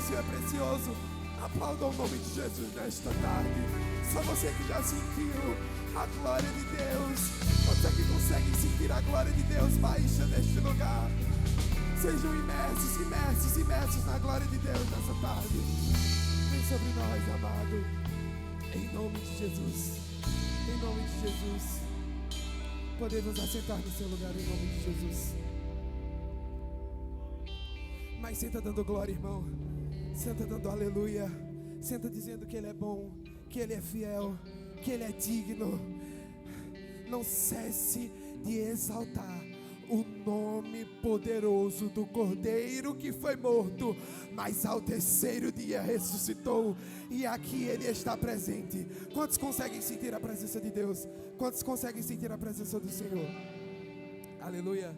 Senhor é precioso. Aplauda o nome de Jesus nesta tarde. Só você que já sentiu a glória de Deus. Você que consegue sentir a glória de Deus, baixa neste lugar. Sejam imersos na glória de Deus nessa tarde. Vem sobre nós, amado. Em nome de Jesus. Em nome de Jesus. Podemos assentar no seu lugar em nome de Jesus. Mas senta dando glória, irmão. Senta dando aleluia. Senta dizendo que Ele é bom, que Ele é fiel, que Ele é digno. Não cesse de exaltar o nome poderoso do Cordeiro que foi morto, mas ao terceiro dia ressuscitou, e aqui Ele está presente. Quantos conseguem sentir a presença de Deus? Quantos conseguem sentir a presença do Senhor? Aleluia.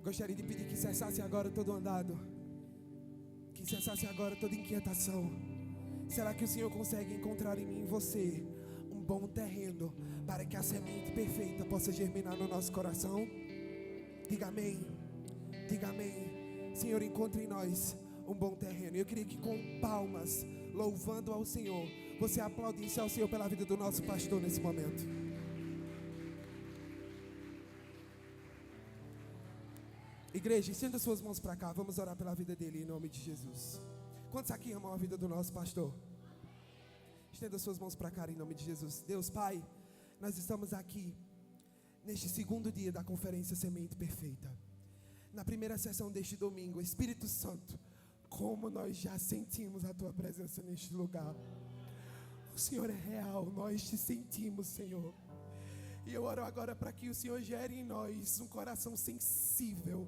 Gostaria de pedir que cessasse agora todo andado, que cessasse agora toda inquietação. Será que o Senhor consegue encontrar em mim, em você, um bom terreno para que a semente perfeita possa germinar no nosso coração? Diga amém. Diga amém. Senhor, encontre em nós um bom terreno. Eu queria que com palmas, louvando ao Senhor, você aplaudisse ao Senhor pela vida do nosso pastor nesse momento. Igreja, estenda suas mãos para cá. Vamos orar pela vida dele em nome de Jesus. Quantos aqui amam a vida do nosso pastor? Estenda suas mãos para cá em nome de Jesus. Deus Pai, nós estamos aqui neste segundo dia da conferência Semente Perfeita. Na primeira sessão deste domingo, Espírito Santo, como nós já sentimos a Tua presença neste lugar. O Senhor é real, nós te sentimos, Senhor. E eu oro agora para que o Senhor gere em nós um coração sensível,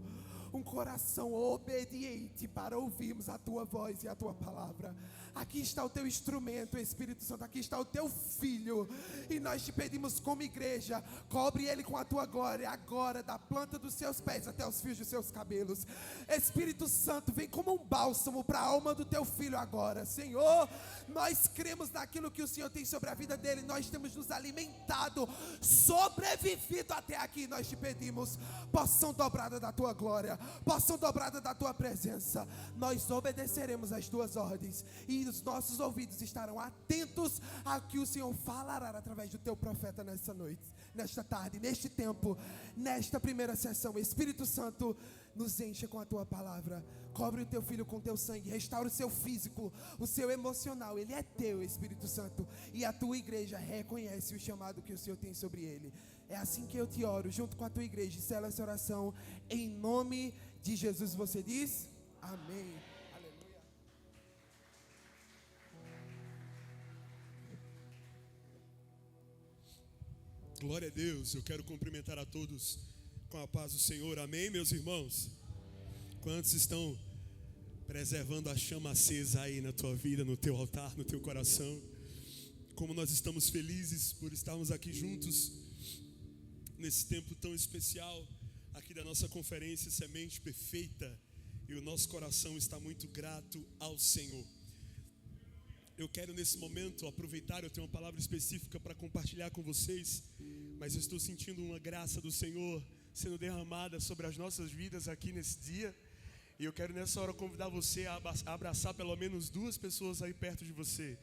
um coração obediente para ouvirmos a Tua voz e a Tua palavra. Aqui está o Teu instrumento, Espírito Santo, aqui está o Teu Filho, e nós te pedimos como igreja, cobre Ele com a Tua glória, agora da planta dos seus pés até os fios dos seus cabelos. Espírito Santo, vem como um bálsamo para a alma do Teu Filho agora. Senhor, nós cremos naquilo que o Senhor tem sobre a vida dele, nós temos nos alimentado, sobrevivido até aqui. Nós te pedimos, porção dobrada da Tua glória, porção dobrada da Tua presença. Nós obedeceremos às Tuas ordens, e os nossos ouvidos estarão atentos ao que o Senhor falará através do Teu profeta nessa noite, nesta tarde, neste tempo, nesta primeira sessão. Espírito Santo, nos encha com a Tua palavra, cobre o Teu Filho com Teu sangue, restaura o seu físico, o seu emocional. Ele é Teu, Espírito Santo, e a Tua igreja reconhece o chamado que o Senhor tem sobre ele. É assim que eu te oro, junto com a Tua igreja, e sela essa oração em nome de Jesus. Você diz? Amém. Aleluia. Glória a Deus. Eu quero cumprimentar a todos com a paz do Senhor. Amém, meus irmãos? Quantos estão preservando a chama acesa aí na tua vida, no teu altar, no teu coração? Como nós estamos felizes por estarmos aqui juntos nesse tempo tão especial aqui da nossa conferência Semente Perfeita, e o nosso coração está muito grato ao Senhor. Eu quero nesse momento aproveitar, eu tenho uma palavra específica para compartilhar com vocês, mas eu estou sentindo uma graça do Senhor sendo derramada sobre as nossas vidas aqui nesse dia, e eu quero nessa hora convidar você a abraçar pelo menos 2 pessoas aí perto de você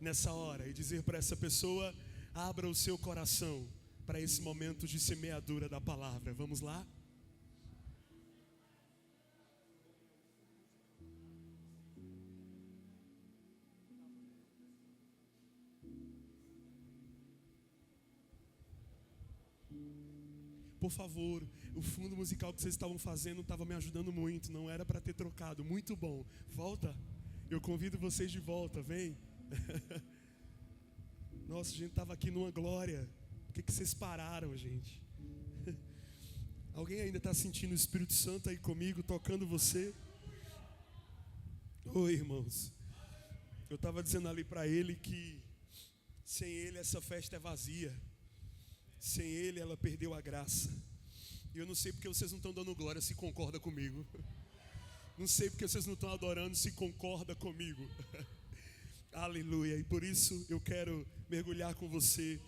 nessa hora, e dizer para essa pessoa: abra o seu coração para esse momento de semeadura da palavra. Vamos lá? Por favor, o fundo musical que vocês estavam fazendo estava me ajudando muito, não era para ter trocado. Muito bom. Volta. Eu convido vocês de volta, vem. Nossa, a gente estava aqui numa glória. Por que vocês pararam, gente? Alguém ainda está sentindo o Espírito Santo aí comigo, tocando você? Oi, irmãos. Eu estava dizendo ali para ele que sem ele essa festa é vazia. Sem ele ela perdeu a graça. E eu não sei porque vocês não estão dando glória, se concorda comigo. Não sei porque vocês não estão adorando, se concorda comigo. Aleluia. E por isso eu quero mergulhar com você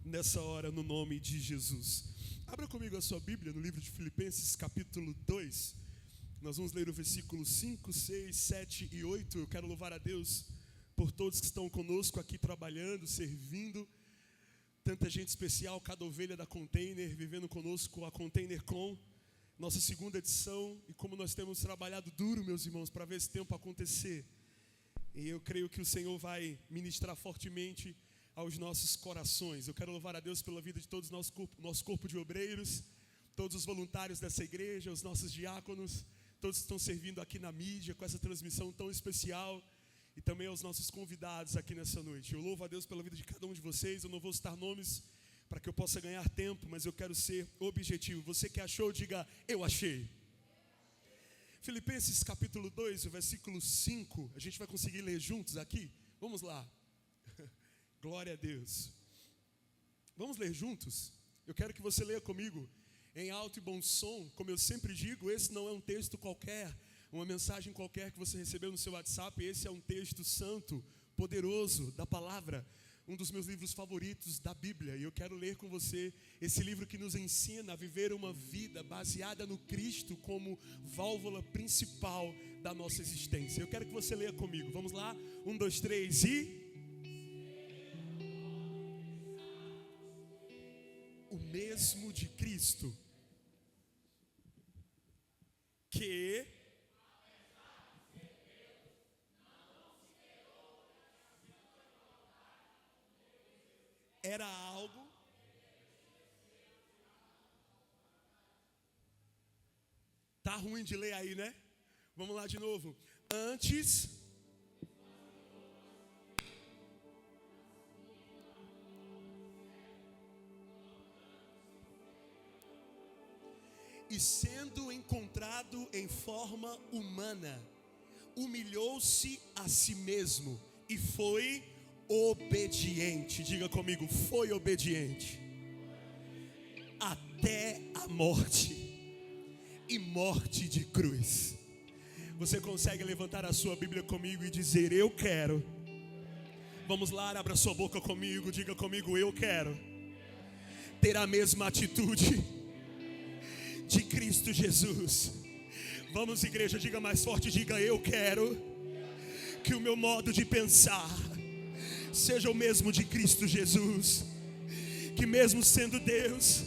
nessa hora no nome de Jesus. Abra comigo a sua Bíblia no livro de Filipenses capítulo 2. Nós vamos ler o versículo 5, 6, 7 e 8. Eu quero louvar a Deus por todos que estão conosco aqui trabalhando, servindo. Tanta gente especial, cada ovelha da Container, vivendo conosco a Container Com, nossa segunda edição. E como nós temos trabalhado duro, meus irmãos, para ver esse tempo acontecer. E eu creio que o Senhor vai ministrar fortemente aos nossos corações. Eu quero louvar a Deus pela vida de todos nosso corpo de obreiros, todos os voluntários dessa igreja, os nossos diáconos, todos que estão servindo aqui na mídia com essa transmissão tão especial, e também aos nossos convidados aqui nessa noite. Eu louvo a Deus pela vida de cada um de vocês. Eu não vou citar nomes para que eu possa ganhar tempo, mas eu quero ser objetivo. Você que achou, diga: eu achei. Filipenses capítulo 2, o versículo 5, a gente vai conseguir ler juntos aqui? Vamos lá. Glória a Deus. Vamos ler juntos? Eu quero que você leia comigo em alto e bom som. Como eu sempre digo, esse não é um texto qualquer, uma mensagem qualquer que você recebeu no seu WhatsApp. Esse é um texto santo, poderoso da palavra, um dos meus livros favoritos da Bíblia. E eu quero ler com você esse livro que nos ensina a viver uma vida baseada no Cristo como válvula principal da nossa existência. Eu quero que você leia comigo. Vamos lá? 1, 2, 3 e... O mesmo de Cristo, que era algo tá ruim de ler aí, né? Vamos lá de novo. Antes e sendo encontrado em forma humana, humilhou-se a si mesmo e foi obediente. Diga comigo: foi obediente até a morte, e morte de cruz. Você consegue levantar a sua Bíblia comigo e dizer: eu quero? Vamos lá, abra sua boca comigo, diga comigo: eu quero ter a mesma atitude de Cristo Jesus. Vamos, igreja, diga mais forte, diga: eu quero que o meu modo de pensar seja o mesmo de Cristo Jesus, que mesmo sendo Deus,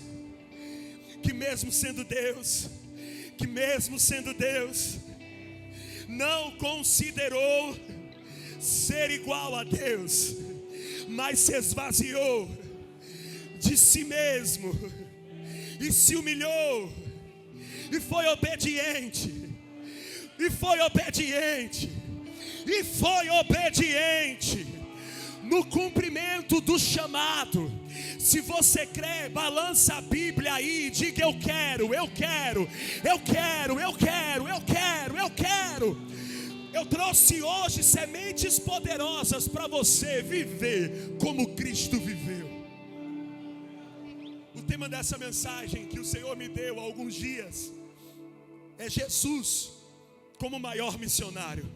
não considerou ser igual a Deus, mas se esvaziou de si mesmo e se humilhou e foi obediente, no cumprimento do chamado. Se você crê, balança a Bíblia aí e diga: eu quero. Eu trouxe hoje sementes poderosas para você viver como Cristo viveu. O tema dessa mensagem que o Senhor me deu há alguns dias é Jesus como maior missionário.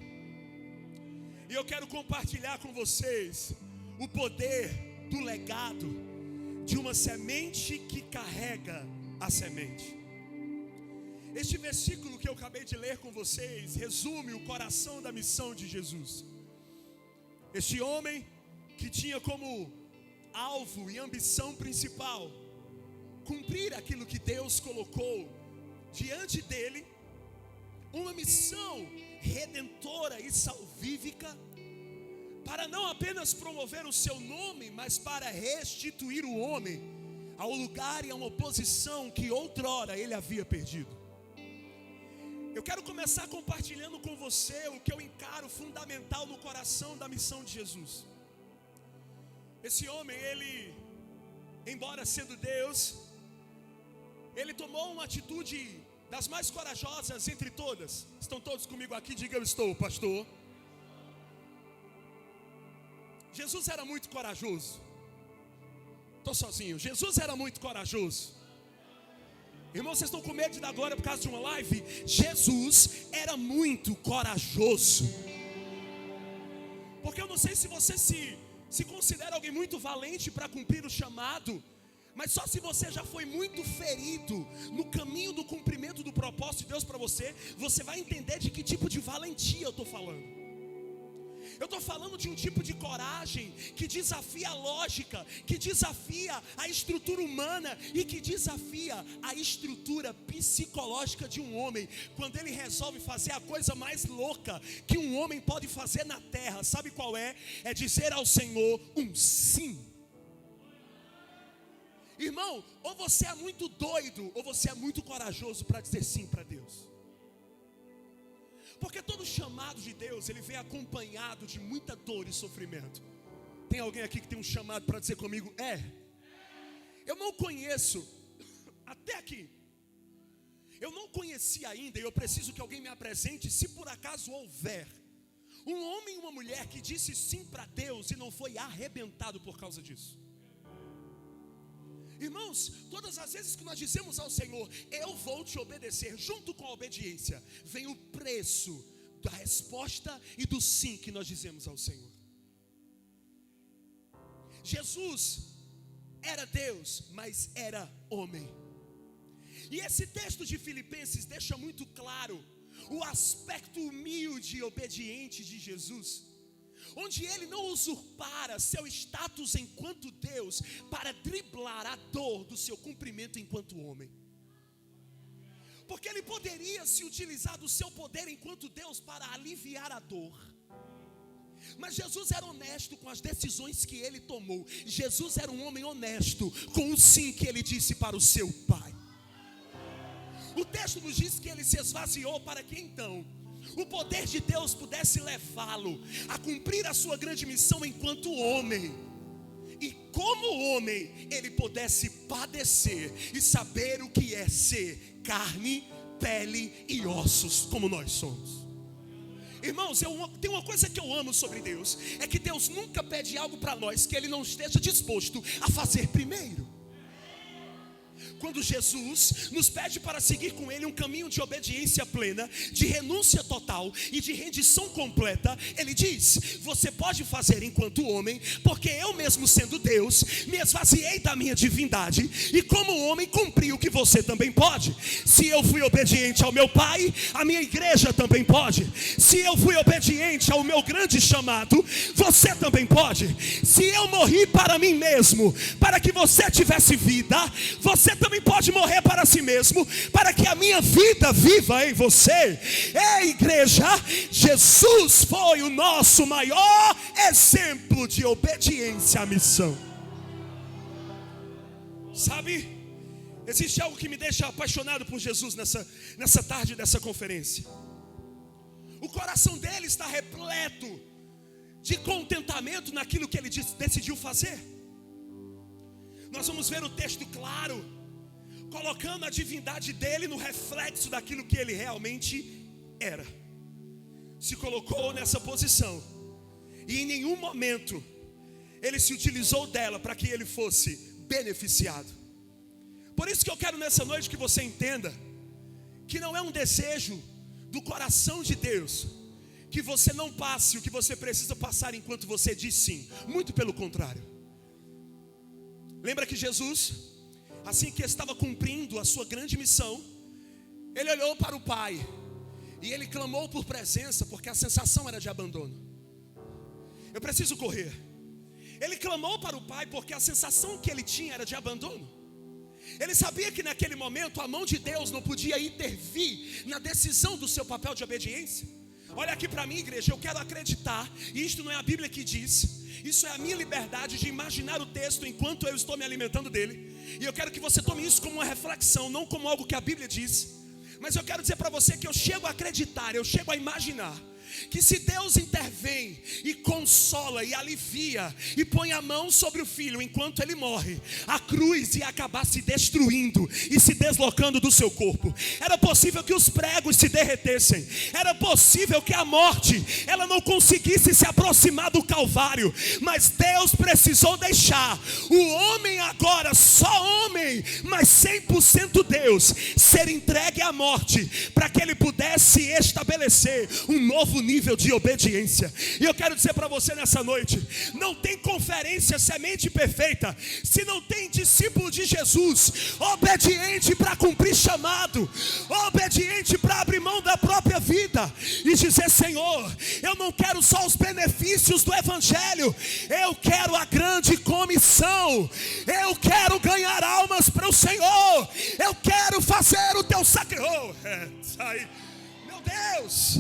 E eu quero compartilhar com vocês o poder do legado de uma semente que carrega a semente. Este versículo que eu acabei de ler com vocês resume o coração da missão de Jesus. Este homem que tinha como alvo e ambição principal cumprir aquilo que Deus colocou diante dele, uma missão redentora e salvífica, para não apenas promover o seu nome, mas para restituir o homem ao lugar e a uma posição que outrora ele havia perdido. Eu quero começar compartilhando com você o que eu encaro fundamental no coração da missão de Jesus. Esse homem, ele, embora sendo Deus, ele tomou uma atitude das mais corajosas entre todas. Estão todos comigo aqui? Diga: eu estou, pastor. Jesus era muito corajoso. Estou sozinho. Jesus era muito corajoso. Irmãos, vocês estão com medo de dar glória por causa de uma live? Jesus era muito corajoso. Porque eu não sei se você se considera alguém muito valente para cumprir o chamado, Mas só se você já foi muito ferido no caminho do cumprimento do propósito de Deus para você, você vai entender de que tipo de valentia eu estou falando. Eu estou falando de um tipo de coragem que desafia a lógica, que desafia a estrutura humana e que desafia a estrutura psicológica de um homem. Quando ele resolve fazer a coisa mais louca que um homem pode fazer na terra, sabe qual é? É dizer ao Senhor um sim. Irmão, ou você é muito doido, ou você é muito corajoso para dizer sim para Deus. Porque todo chamado de Deus, ele vem acompanhado de muita dor e sofrimento. Tem alguém aqui que tem um chamado para dizer comigo, eu não conheço, até aqui, eu não conheci ainda, e eu preciso que alguém me apresente, se por acaso houver um homem e uma mulher que disse sim para Deus e não foi arrebentado por causa disso. Irmãos, todas as vezes que nós dizemos ao Senhor, eu vou te obedecer, junto com a obediência, vem o preço da resposta e do sim que nós dizemos ao Senhor. Jesus era Deus, mas era homem. E esse texto de Filipenses deixa muito claro o aspecto humilde e obediente de Jesus, onde ele não usurpara seu status enquanto Deus para driblar a dor do seu cumprimento enquanto homem. Porque ele poderia se utilizar do seu poder enquanto Deus para aliviar a dor. Mas Jesus era honesto com as decisões que ele tomou. Jesus era um homem honesto com o sim que ele disse para o seu Pai. O texto nos diz que ele se esvaziou para que então o poder de Deus pudesse levá-lo a cumprir a sua grande missão enquanto homem. E como homem, ele pudesse padecer e saber o que é ser carne, pele e ossos, como nós somos. Irmãos, tem uma coisa que eu amo sobre Deus, é que Deus nunca pede algo para nós que Ele não esteja disposto a fazer primeiro. Quando Jesus nos pede para seguir com Ele um caminho de obediência plena, de renúncia total e de rendição completa, Ele diz, você pode fazer enquanto homem, porque eu mesmo sendo Deus, me esvaziei da minha divindade, e como homem cumpri o que você também pode. Se eu fui obediente ao meu Pai, a minha igreja também pode. Se eu fui obediente ao meu grande chamado, você também pode. Se eu morri para mim mesmo, para que você tivesse vida, você também pode morrer para si mesmo, para que a minha vida viva em você. Ei, igreja, Jesus foi o nosso maior exemplo de obediência à missão. Sabe, existe algo que me deixa apaixonado por Jesus nessa tarde dessa conferência. O coração dele está repleto de contentamento naquilo que ele decidiu fazer. Nós vamos ver o texto claro, colocando a divindade dele no reflexo daquilo que ele realmente era. Se colocou nessa posição, e em nenhum momento ele se utilizou dela para que ele fosse beneficiado. Por isso que eu quero nessa noite que você entenda que não é um desejo do coração de Deus que você não passe o que você precisa passar enquanto você diz sim. Muito pelo contrário. Lembra que Jesus, assim que estava cumprindo a sua grande missão, ele olhou para o Pai e ele clamou por presença, porque a sensação era de abandono. Eu preciso correr. Ele clamou para o Pai porque a sensação que ele tinha era de abandono. Ele sabia que naquele momento a mão de Deus não podia intervir na decisão do seu papel de obediência. Olha aqui para mim, igreja, eu quero acreditar, e isto não é a Bíblia que diz, isso é a minha liberdade de imaginar o texto enquanto eu estou me alimentando dele. E eu quero que você tome isso como uma reflexão, não como algo que a Bíblia diz. Mas eu quero dizer para você que eu chego a acreditar, eu chego a imaginar que se Deus intervém e consola e alivia e põe a mão sobre o filho enquanto ele morre, a cruz ia acabar se destruindo e se deslocando do seu corpo. Era possível que os pregos se derretessem, era possível que a morte ela não conseguisse se aproximar do Calvário, mas Deus precisou deixar o homem agora, só homem, mas 100% Deus, ser entregue à morte, para que ele pudesse estabelecer um novo nível de obediência. E eu quero dizer para você nessa noite: não tem conferência semente perfeita se não tem discípulo de Jesus obediente para cumprir chamado, obediente para abrir mão da própria vida e dizer: Senhor, eu não quero só os benefícios do evangelho, eu quero a grande comissão, eu quero ganhar almas para o Senhor, eu quero fazer o teu sacrifício. Meu Deus,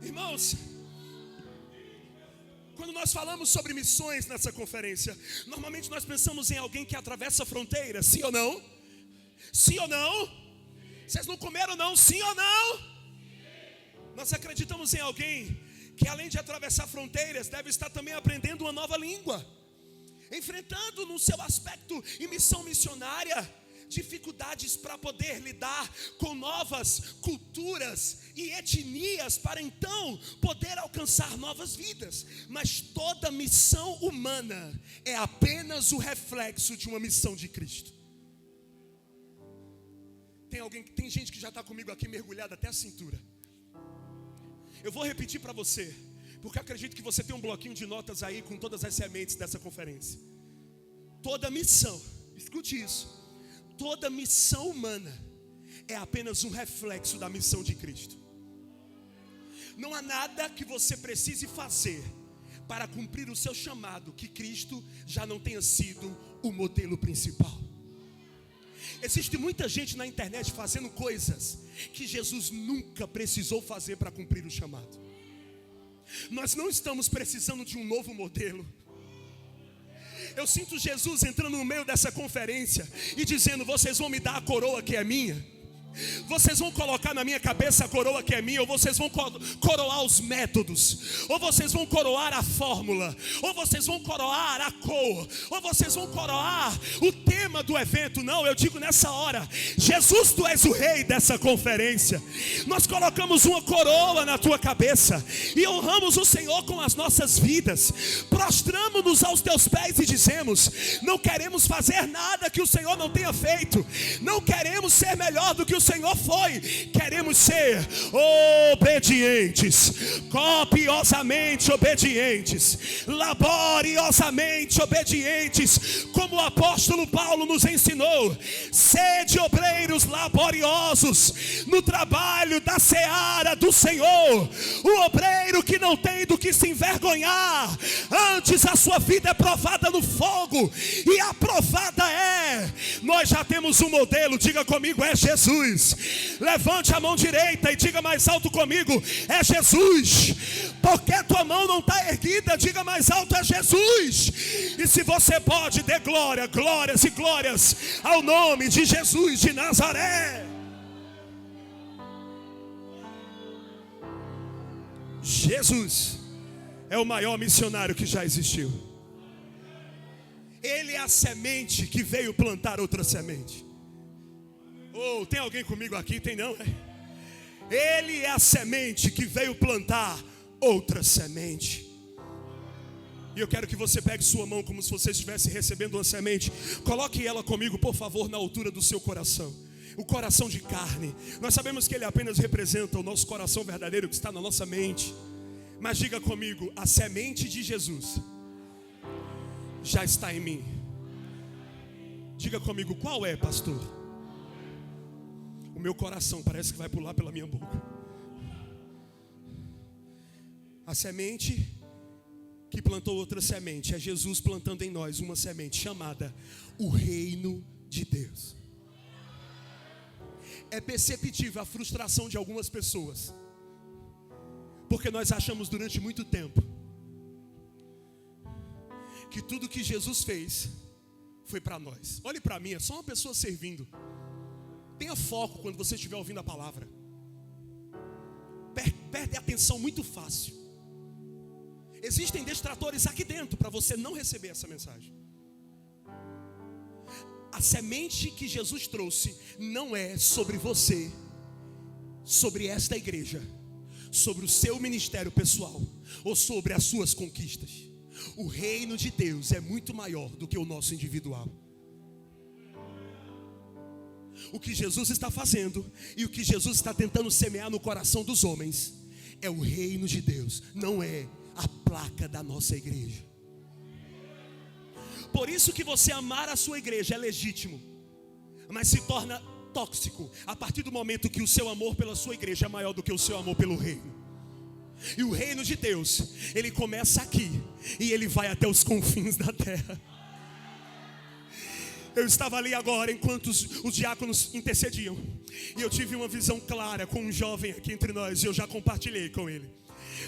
irmãos, quando nós falamos sobre missões nessa conferência, normalmente nós pensamos em alguém que atravessa fronteiras, sim ou não? Sim ou não? Vocês não comeram não, sim ou não? Nós acreditamos em alguém que além de atravessar fronteiras, deve estar também aprendendo uma nova língua, enfrentando no seu aspecto em missão missionária dificuldades para poder lidar com novas culturas e etnias, para então poder alcançar novas vidas. Mas toda missão humana é apenas o reflexo de uma missão de Cristo. Tem gente que já está comigo aqui mergulhada até a cintura. Eu vou repetir para você, porque acredito que você tem um bloquinho de notas aí com todas as sementes dessa conferência. Toda missão, escute isso, toda missão humana é apenas um reflexo da missão de Cristo. Não há nada que você precise fazer para cumprir o seu chamado que Cristo já não tenha sido o modelo principal. Existe muita gente na internet fazendo coisas que Jesus nunca precisou fazer para cumprir o chamado. Nós não estamos precisando de um novo modelo. Eu sinto Jesus entrando no meio dessa conferência e dizendo: vocês vão me dar a coroa que é minha, vocês vão colocar na minha cabeça a coroa que é minha, ou vocês vão coroar os métodos, ou vocês vão coroar a fórmula, ou vocês vão coroar a cor, ou vocês vão coroar o tema do evento. Não, eu digo nessa hora: Jesus, tu és o rei dessa conferência. Nós colocamos uma coroa na tua cabeça e honramos o Senhor com as nossas vidas. Prostramos-nos aos teus pés e dizemos: não queremos fazer nada que o Senhor não tenha feito, não queremos ser melhor do que o Senhor foi, queremos ser obedientes, copiosamente obedientes, laboriosamente obedientes, como o apóstolo Paulo nos ensinou. Sede obreiros laboriosos no trabalho da seara do Senhor, o obreiro que não tem do que se envergonhar, antes a sua vida é provada no fogo, e aprovada é. Nós já temos um modelo, diga comigo: é Jesus. Levante a mão direita e diga mais alto comigo: é Jesus. Porque tua mão não está erguida, diga mais alto: é Jesus. E se você pode, dê glória, glórias e glórias ao nome de Jesus de Nazaré. Jesus é o maior missionário que já existiu. Ele é a semente que veio plantar outra semente. Oh, tem alguém comigo aqui? Tem não, né? Ele é a semente que veio plantar outra semente. E eu quero que você pegue sua mão como se você estivesse recebendo uma semente. Coloque ela comigo, por favor, na altura do seu coração. O coração de carne. Nós sabemos que ele apenas representa o nosso coração verdadeiro que está na nossa mente. Mas diga comigo: a semente de Jesus já está em mim. Diga comigo: qual é, pastor? O meu coração parece que vai pular pela minha boca. A semente que plantou outra semente é Jesus plantando em nós uma semente chamada o reino de Deus. É perceptível a frustração de algumas pessoas, porque nós achamos durante muito tempo que tudo que Jesus fez foi para nós. Olhe para mim, é só uma pessoa servindo. Tenha foco quando você estiver ouvindo a palavra. Perde a atenção muito fácil. Existem distratores aqui dentro para você não receber essa mensagem. A semente que Jesus trouxe não é sobre você, sobre esta igreja, sobre o seu ministério pessoal ou sobre as suas conquistas. O reino de Deus é muito maior do que o nosso individual. O que Jesus está fazendo e o que Jesus está tentando semear no coração dos homens é o reino de Deus, não é a placa da nossa igreja. Por isso que você amar a sua igreja é legítimo, mas se torna tóxico a partir do momento que o seu amor pela sua igreja é maior do que o seu amor pelo reino. E o reino de Deus, ele começa aqui e ele vai até os confins da terra. Eu estava ali agora enquanto os diáconos intercediam, e eu tive uma visão clara com um jovem aqui entre nós, e eu já compartilhei com ele.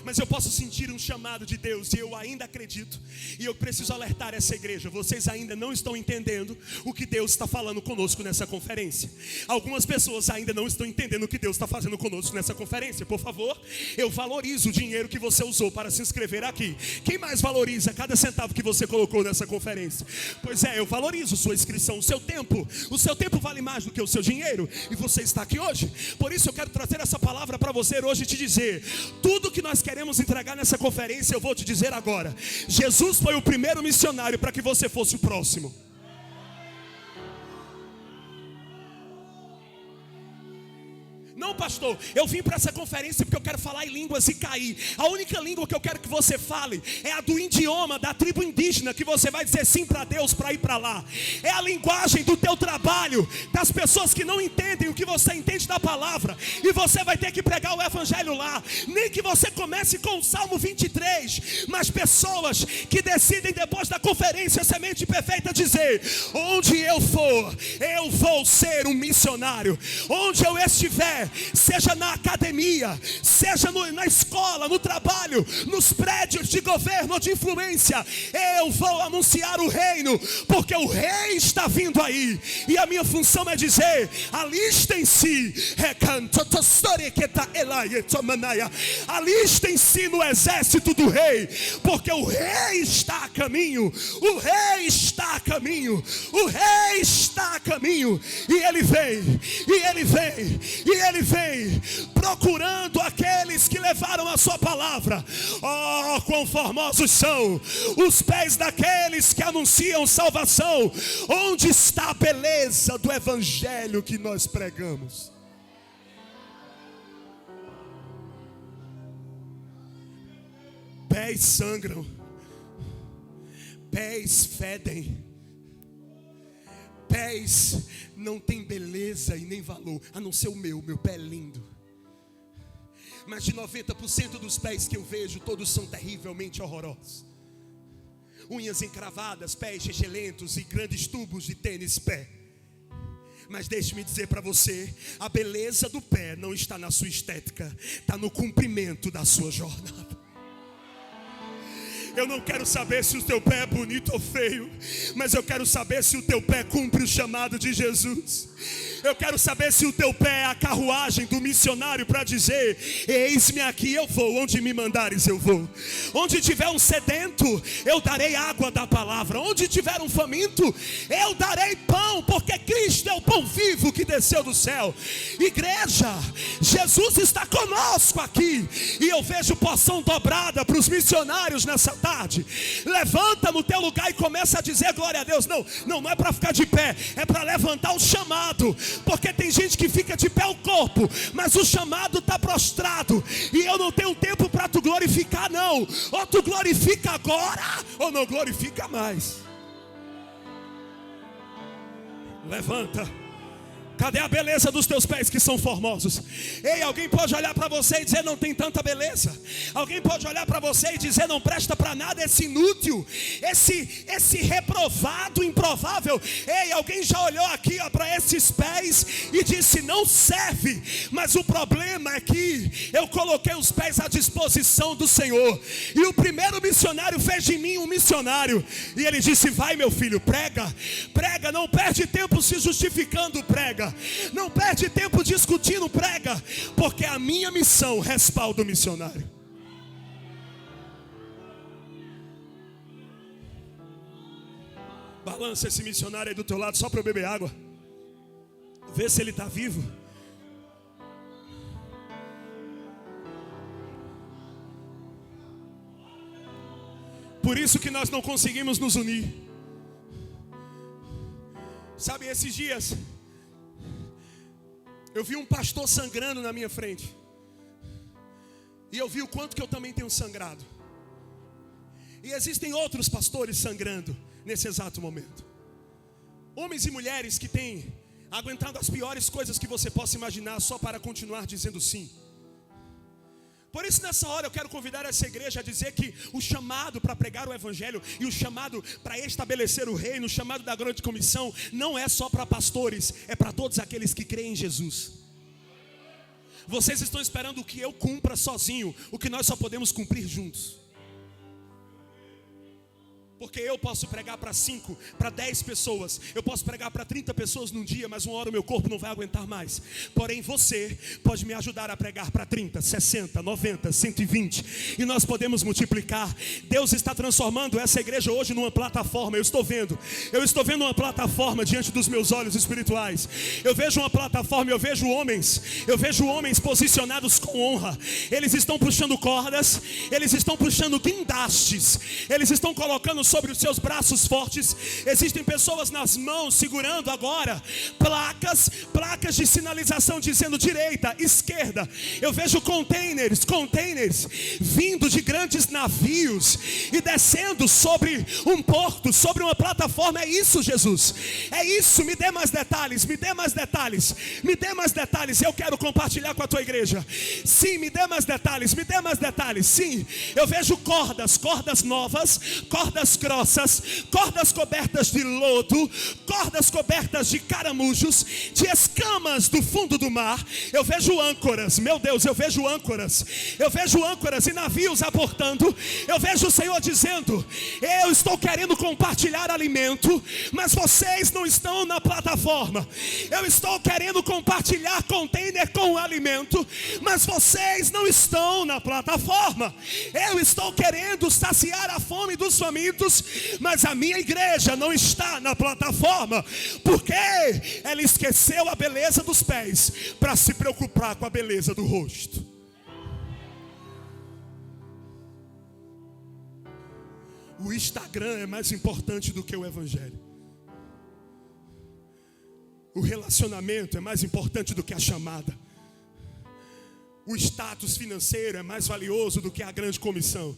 Mas eu posso sentir um chamado de Deus, e eu ainda acredito, e eu preciso alertar essa igreja. Vocês ainda não estão entendendo o que Deus está falando conosco nessa conferência. Algumas pessoas ainda não estão entendendo o que Deus está fazendo conosco nessa conferência. Por favor, eu valorizo o dinheiro que você usou para se inscrever aqui. Quem mais valoriza cada centavo que você colocou nessa conferência? Pois é, eu valorizo sua inscrição, o seu tempo. O seu tempo vale mais do que o seu dinheiro, e você está aqui hoje. Por isso eu quero trazer essa palavra para você hoje e te dizer: tudo que nós queremos entregar nessa conferência, eu vou te dizer agora. Jesus foi o primeiro missionário para que você fosse o próximo. Não, pastor, eu vim para essa conferência porque eu quero falar em línguas e cair. A única língua que eu quero que você fale é a do idioma da tribo indígena, que você vai dizer sim para Deus para ir para lá. É a linguagem do teu trabalho, das pessoas que não entendem o que você entende da palavra, e você vai ter que pregar o evangelho lá. Nem que você comece com o Salmo 23, mas pessoas que decidem depois da conferência Semente Perfeita dizer: onde eu for, eu vou ser um missionário. Onde eu estiver, seja na academia, seja na escola, no trabalho, nos prédios de governo ou de influência, eu vou anunciar o reino, porque o rei está vindo aí. E a minha função é dizer: alistem-se, alistem-se no exército do rei, porque o rei está a caminho, o rei está a caminho, o rei está a caminho. E ele vem, e ele vem, e ele vem procurando aqueles que levaram a sua palavra. Oh, quão formosos são os pés daqueles que anunciam salvação. Onde está a beleza do evangelho que nós pregamos? Pés sangram, pés fedem, pés não tem beleza e nem valor, a não ser o meu pé é lindo. Mas de 90% dos pés que eu vejo, todos são terrivelmente horrorosos. Unhas encravadas, pés gelentos e grandes tubos de tênis pé. Mas deixe-me dizer para você: a beleza do pé não está na sua estética, está no cumprimento da sua jornada. Eu não quero saber se o teu pé é bonito ou feio, mas eu quero saber se o teu pé cumpre o chamado de Jesus. Eu quero saber se o teu pé é a carruagem do missionário para dizer: eis-me aqui, eu vou, onde me mandares eu vou. Onde tiver um sedento, eu darei água da palavra. Onde tiver um faminto, eu darei pão, porque Cristo é o pão vivo que desceu do céu. Igreja, Jesus está conosco aqui, e eu vejo porção dobrada para os missionários nessa tarde. Levanta no teu lugar e começa a dizer glória a Deus. Não é para ficar de pé, é para levantar o chamado. Porque tem gente que fica de pé o corpo, mas o chamado está prostrado. E eu não tenho tempo para tu glorificar, não. Ou tu glorifica agora, ou não glorifica mais. Levanta. Cadê a beleza dos teus pés que são formosos? Ei, alguém pode olhar para você e dizer: não tem tanta beleza. Alguém pode olhar para você e dizer: não presta para nada, esse inútil, esse reprovado, improvável. Ei, alguém já olhou aqui para esses pés e disse: não serve. Mas o problema é que eu coloquei os pés à disposição do Senhor, e o primeiro missionário fez de mim um missionário. E ele disse: vai, meu filho, prega, prega, não perde tempo se justificando, prega. Não perde tempo discutindo, prega, porque a minha missão respalda o missionário. Balança esse missionário aí do teu lado só para eu beber água. Vê se ele está vivo. Por isso que nós não conseguimos nos unir. Sabe, esses dias Eu vi um pastor sangrando na minha frente. E eu vi o quanto que eu também tenho sangrado. E existem outros pastores sangrando nesse exato momento. Homens e mulheres que têm aguentado as piores coisas que você possa imaginar só para continuar dizendo sim. Por isso nessa hora eu quero convidar essa igreja a dizer que o chamado para pregar o evangelho e o chamado para estabelecer o reino, o chamado da grande comissão, não é só para pastores, é para todos aqueles que creem em Jesus. Vocês estão esperando que eu cumpra sozinho o que nós só podemos cumprir juntos. Porque eu posso pregar para 5, para 10 pessoas. Eu posso pregar para 30 pessoas num dia, mas uma hora o meu corpo não vai aguentar mais. Porém você pode me ajudar a pregar para 30, 60, 90, 120. E nós podemos multiplicar. Deus está transformando essa igreja hoje numa plataforma. Eu estou vendo uma plataforma diante dos meus olhos espirituais. Eu vejo uma plataforma, eu vejo homens posicionados com honra. Eles estão puxando cordas, eles estão puxando guindastes, eles estão colocando sobre os seus braços fortes. Existem pessoas nas mãos segurando agora placas de sinalização dizendo direita, esquerda. Eu vejo containers vindo de grandes navios e descendo sobre um porto, sobre uma plataforma. É isso, Jesus, é isso. Me dê mais detalhes. Eu quero compartilhar com a tua igreja. Sim, me dê mais detalhes. Sim, eu vejo cordas novas, cordas grossas, cordas cobertas de lodo, cordas cobertas de caramujos, de escamas do fundo do mar. Eu vejo âncoras, meu Deus, eu vejo âncoras e navios aportando. Eu vejo o Senhor dizendo: eu estou querendo compartilhar alimento, mas vocês não estão na plataforma. Eu estou querendo compartilhar container com alimento, mas vocês não estão na plataforma. Eu estou querendo saciar a fome dos famintos, mas a minha igreja não está na plataforma, porque ela esqueceu a beleza dos pés para se preocupar com a beleza do rosto. O Instagram é mais importante do que o evangelho. O relacionamento é mais importante do que a chamada. O status financeiro é mais valioso do que a grande comissão.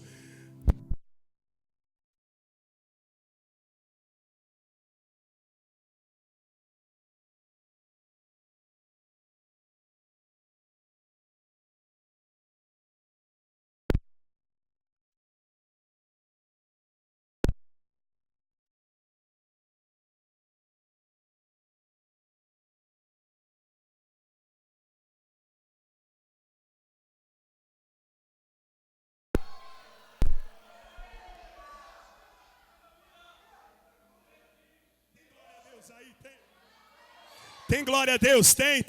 Aí tem glória a Deus, tem.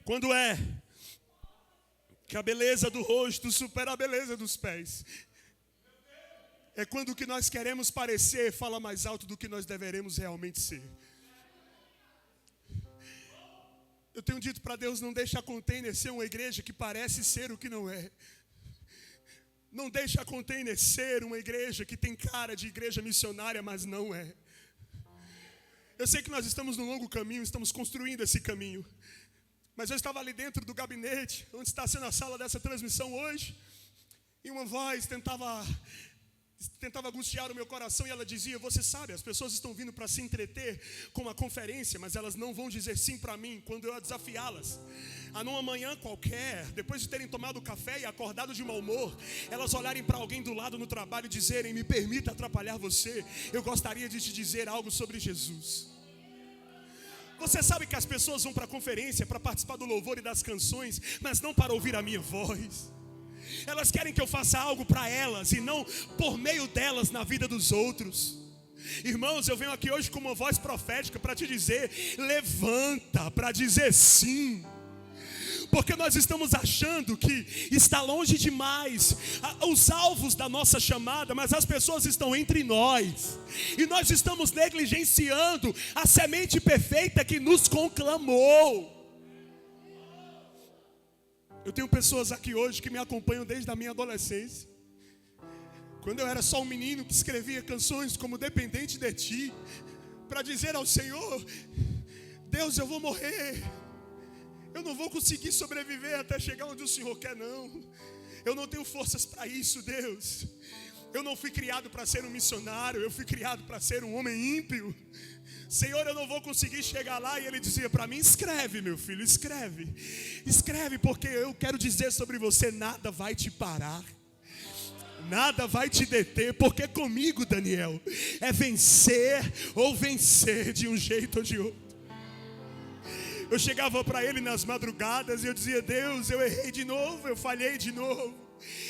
Quando é que a beleza do rosto supera a beleza dos pés? É quando o que nós queremos parecer fala mais alto do que nós deveremos realmente ser. Eu tenho dito para Deus: não deixa a Container ser uma igreja que parece ser o que não é. Não deixa a Container ser uma igreja que tem cara de igreja missionária, mas não é. Eu sei que nós estamos num longo caminho, estamos construindo esse caminho. Mas eu estava ali dentro do gabinete, onde está sendo a sala dessa transmissão hoje, e uma voz tentava angustiar o meu coração, e ela dizia: você sabe, as pessoas estão vindo para se entreter com uma conferência, mas elas não vão dizer sim para mim quando eu desafiá-las. A numa manhã qualquer, depois de terem tomado café e acordado de mau humor, elas olharem para alguém do lado no trabalho e dizerem: me permita atrapalhar você, eu gostaria de te dizer algo sobre Jesus. Você sabe que as pessoas vão para a conferência para participar do louvor e das canções, mas não para ouvir a minha voz. Elas querem que eu faça algo para elas e não por meio delas na vida dos outros. Irmãos, eu venho aqui hoje com uma voz profética para te dizer: levanta para dizer sim. Porque nós estamos achando que está longe demais os alvos da nossa chamada, mas as pessoas estão entre nós, e nós estamos negligenciando a semente perfeita que nos conclamou. Eu tenho pessoas aqui hoje que me acompanham desde a minha adolescência. Quando eu era só um menino que escrevia canções como Dependente de Ti, para dizer ao Senhor: Deus, eu vou morrer, eu não vou conseguir sobreviver até chegar onde o Senhor quer, não. Eu não tenho forças para isso, Deus. Eu não fui criado para ser um missionário, eu fui criado para ser um homem ímpio. Senhor, eu não vou conseguir chegar lá. E ele dizia para mim: escreve, meu filho, escreve. Escreve, porque eu quero dizer sobre você: nada vai te parar, nada vai te deter. Porque comigo, Daniel, é vencer ou vencer de um jeito ou de outro. Eu chegava para ele nas madrugadas e eu dizia: Deus, eu errei de novo, eu falhei de novo,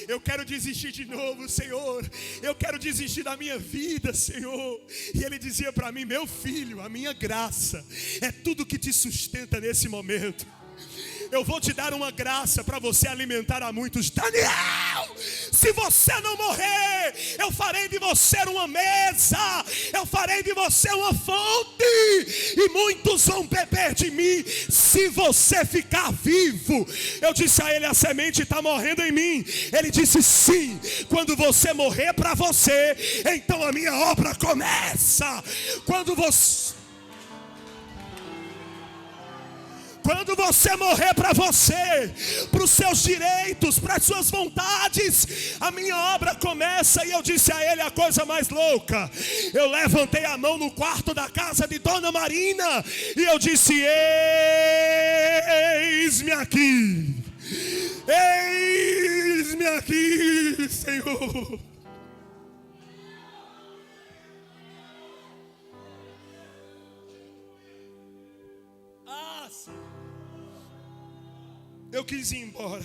eu quero desistir de novo, Senhor, eu quero desistir da minha vida, Senhor. E ele dizia para mim: meu filho, a minha graça é tudo que te sustenta nesse momento. Eu vou te dar uma graça para você alimentar a muitos. Daniel, se você não morrer, eu farei de você uma mesa, eu farei de você uma fonte, e muitos vão beber de mim se você ficar vivo. Eu disse a ele: a semente está morrendo em mim. Ele disse: sim, quando você morrer para você, então a minha obra começa. Quando você morrer para você, para os seus direitos, para as suas vontades, a minha obra começa. E eu disse a ele a coisa mais louca. Eu levantei a mão no quarto da casa de Dona Marina e eu disse: eis-me aqui, eis-me aqui, Senhor. Eu quis ir embora,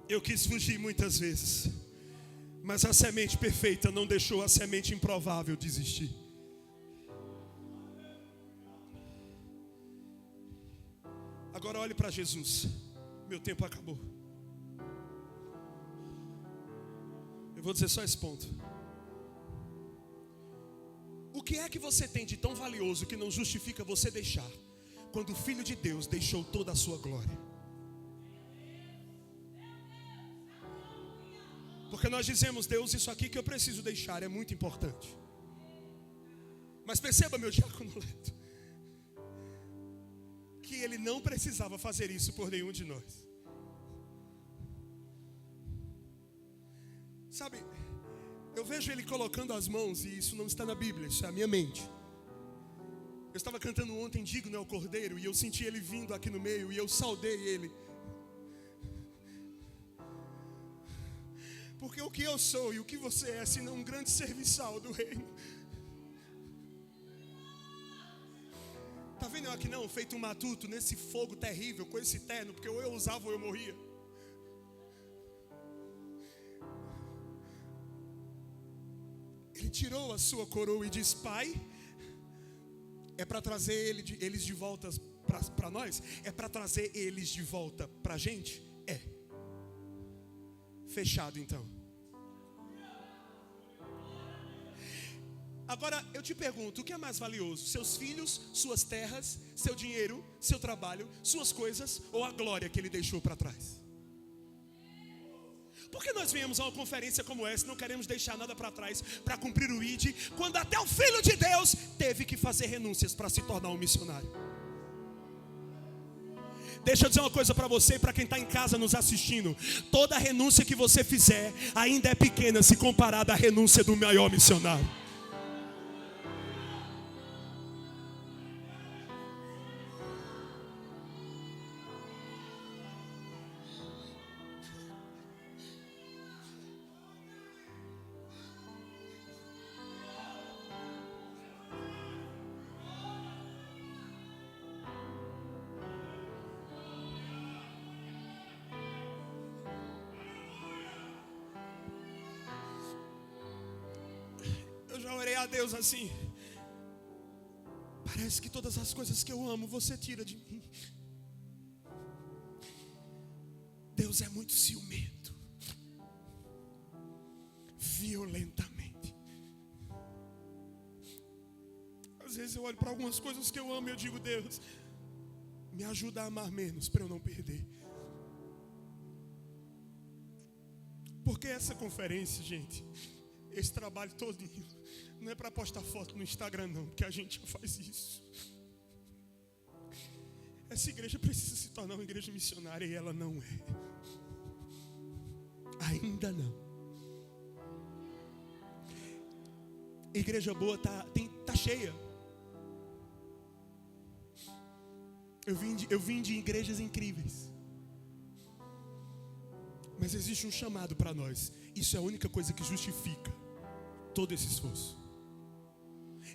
eu quis fugir muitas vezes, mas a semente perfeita não deixou a semente improvável desistir. Agora olhe para Jesus. Meu tempo acabou. Eu vou dizer só esse ponto. O que é que você tem de tão valioso que não justifica você deixar, quando o Filho de Deus deixou toda a sua glória? Porque nós dizemos: Deus, isso aqui que eu preciso deixar é muito importante. Mas perceba, meu diácono Leto, que ele não precisava fazer isso por nenhum de nós. Sabe, eu vejo ele colocando as mãos, e isso não está na Bíblia, isso é a minha mente. Eu estava cantando ontem Digno é o Cordeiro, e eu senti ele vindo aqui no meio, e eu saudei ele. Porque o que eu sou e o que você é, senão um grande serviçal do reino. Está vendo eu aqui não, feito um matuto, nesse fogo terrível, com esse terno, porque ou eu usava ou eu morria. Ele tirou a sua coroa e disse: Pai, é para trazer eles de volta para nós? É para trazer eles de volta para a gente? É. Fechado então. Agora eu te pergunto: o que é mais valioso? Seus filhos, suas terras, seu dinheiro, seu trabalho, suas coisas, ou a glória que ele deixou para trás? Por que nós viemos a uma conferência como essa, não queremos deixar nada para trás para cumprir o ID, quando até o Filho de Deus teve que fazer renúncias para se tornar um missionário? Deixa eu dizer uma coisa para você e para quem está em casa nos assistindo: toda renúncia que você fizer ainda é pequena se comparada à renúncia do maior missionário. Eu já orei a Deus assim: parece que todas as coisas que eu amo você tira de mim. Deus é muito ciumento, violentamente. Às vezes eu olho para algumas coisas que eu amo e eu digo: Deus, me ajuda a amar menos para eu não perder. Porque essa conferência, gente, esse trabalho todinho não é para postar foto no Instagram não, porque a gente já faz isso. Essa igreja precisa se tornar uma igreja missionária e ela não é. Ainda não. Igreja boa tá cheia. Eu vim de igrejas incríveis. Mas existe um chamado para nós. Isso é a única coisa que justifica todo esse esforço.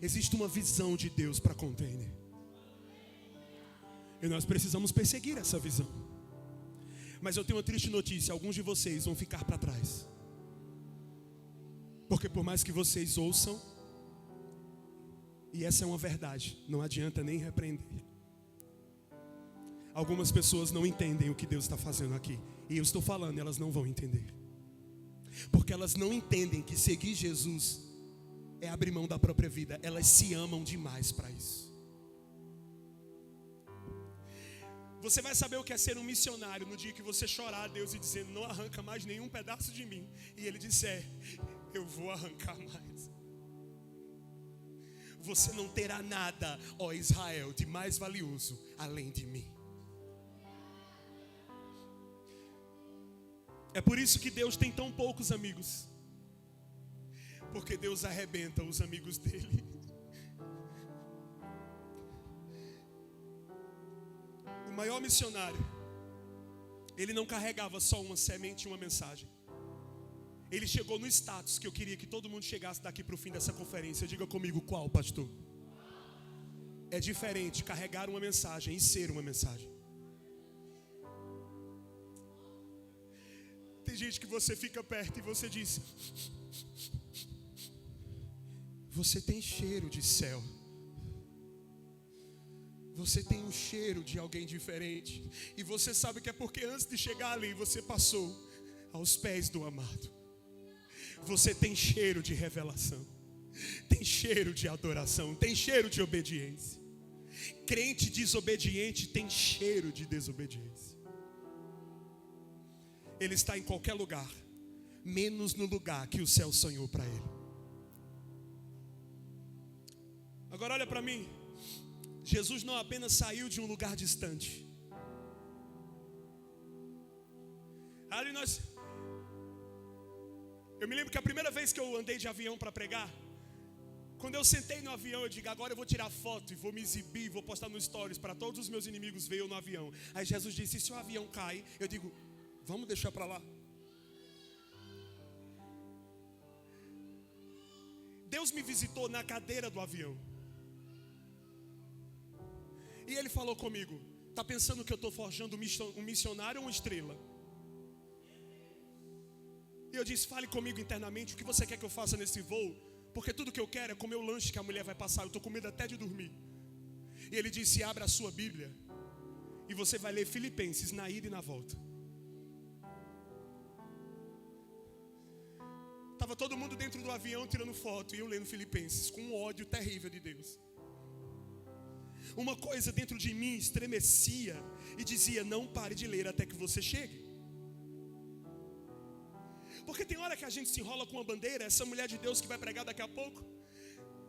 Existe uma visão de Deus para Container. E nós precisamos perseguir essa visão. Mas eu tenho uma triste notícia: alguns de vocês vão ficar para trás. Porque por mais que vocês ouçam, e essa é uma verdade, não adianta nem repreender. Algumas pessoas não entendem o que Deus está fazendo aqui. E eu estou falando, elas não vão entender. Porque elas não entendem que seguir Jesus é abrir mão da própria vida. Elas se amam demais para isso. Você vai saber o que é ser um missionário no dia que você chorar a Deus e dizer: não arranca mais nenhum pedaço de mim. E Ele disser: eu vou arrancar mais. Você não terá nada, ó Israel, de mais valioso além de mim. É por isso que Deus tem tão poucos amigos. Porque Deus arrebenta os amigos dele. O maior missionário, ele não carregava só uma semente e uma mensagem. Ele chegou no status que eu queria que todo mundo chegasse daqui para o fim dessa conferência. Diga comigo, qual, pastor? É diferente carregar uma mensagem e ser uma mensagem. Tem gente que você fica perto e você diz: você tem cheiro de céu. Você tem um cheiro de alguém diferente. E você sabe que é porque antes de chegar ali você passou aos pés do amado. Você tem cheiro de revelação. Tem cheiro de adoração. Tem cheiro de obediência. Crente desobediente tem cheiro de desobediência. Ele está em qualquer lugar, menos no lugar que o céu sonhou para ele. Agora olha para mim. Jesus não apenas saiu de um lugar distante. Ali eu me lembro que a primeira vez que eu andei de avião para pregar, quando eu sentei no avião, eu digo: agora eu vou tirar foto e vou me exibir, vou postar no stories para todos os meus inimigos verem eu no avião. Aí Jesus disse: e se o avião cai? Eu digo: vamos deixar para lá. Deus me visitou na cadeira do avião. E Ele falou comigo: está pensando que eu estou forjando um missionário ou uma estrela? E eu disse: fale comigo internamente, o que você quer que eu faça nesse voo? Porque tudo que eu quero é comer o lanche que a mulher vai passar. Eu estou com medo até de dormir. E ele disse: abra a sua Bíblia e você vai ler Filipenses na ida e na volta. Estava todo mundo dentro do avião tirando foto e eu lendo Filipenses com um ódio terrível de Deus. Uma coisa dentro de mim estremecia e dizia: não pare de ler até que você chegue. Porque tem hora que a gente se enrola com uma bandeira. Essa mulher de Deus que vai pregar daqui a pouco,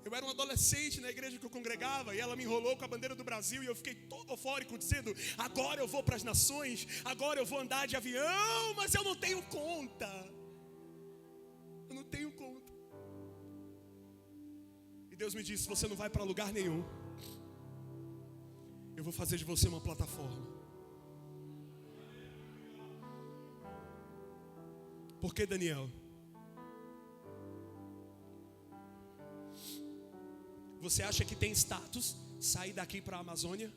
eu era um adolescente na igreja que eu congregava, e ela me enrolou com a bandeira do Brasil, e eu fiquei todo eufórico dizendo: agora eu vou para as nações, agora eu vou andar de avião, mas eu não tenho conta. Eu não tenho conta. E Deus me disse: você não vai para lugar nenhum. Eu vou fazer de você uma plataforma. Por que, Daniel? Você acha que tem status sair daqui para a Amazônia?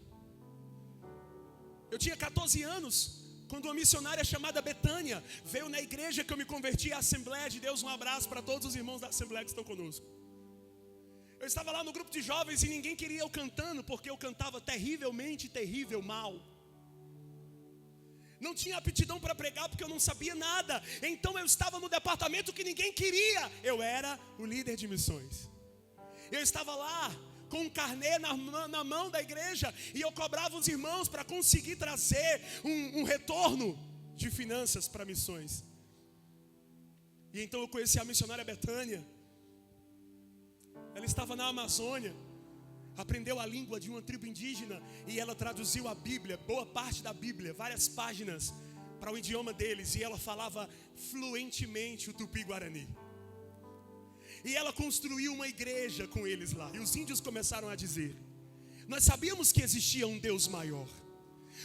Eu tinha 14 anos quando uma missionária chamada Betânia veio na igreja que eu me converti, a Assembleia de Deus. Um abraço para todos os irmãos da Assembleia que estão conosco. Eu estava lá no grupo de jovens e ninguém queria eu cantando, porque eu cantava terrivelmente terrível mal. Não tinha aptidão para pregar porque eu não sabia nada. Então eu estava no departamento que ninguém queria. Eu era o líder de missões. Eu estava lá com um carnê na mão da igreja, e eu cobrava os irmãos para conseguir trazer um retorno de finanças para missões. E então eu conheci a missionária Betânia. Ela estava na Amazônia, aprendeu a língua de uma tribo indígena e ela traduziu a Bíblia, boa parte da Bíblia, várias páginas, para o idioma deles. E ela falava fluentemente o Tupi-Guarani. E ela construiu uma igreja com eles lá. E os índios começaram a dizer: nós sabíamos que existia um Deus maior,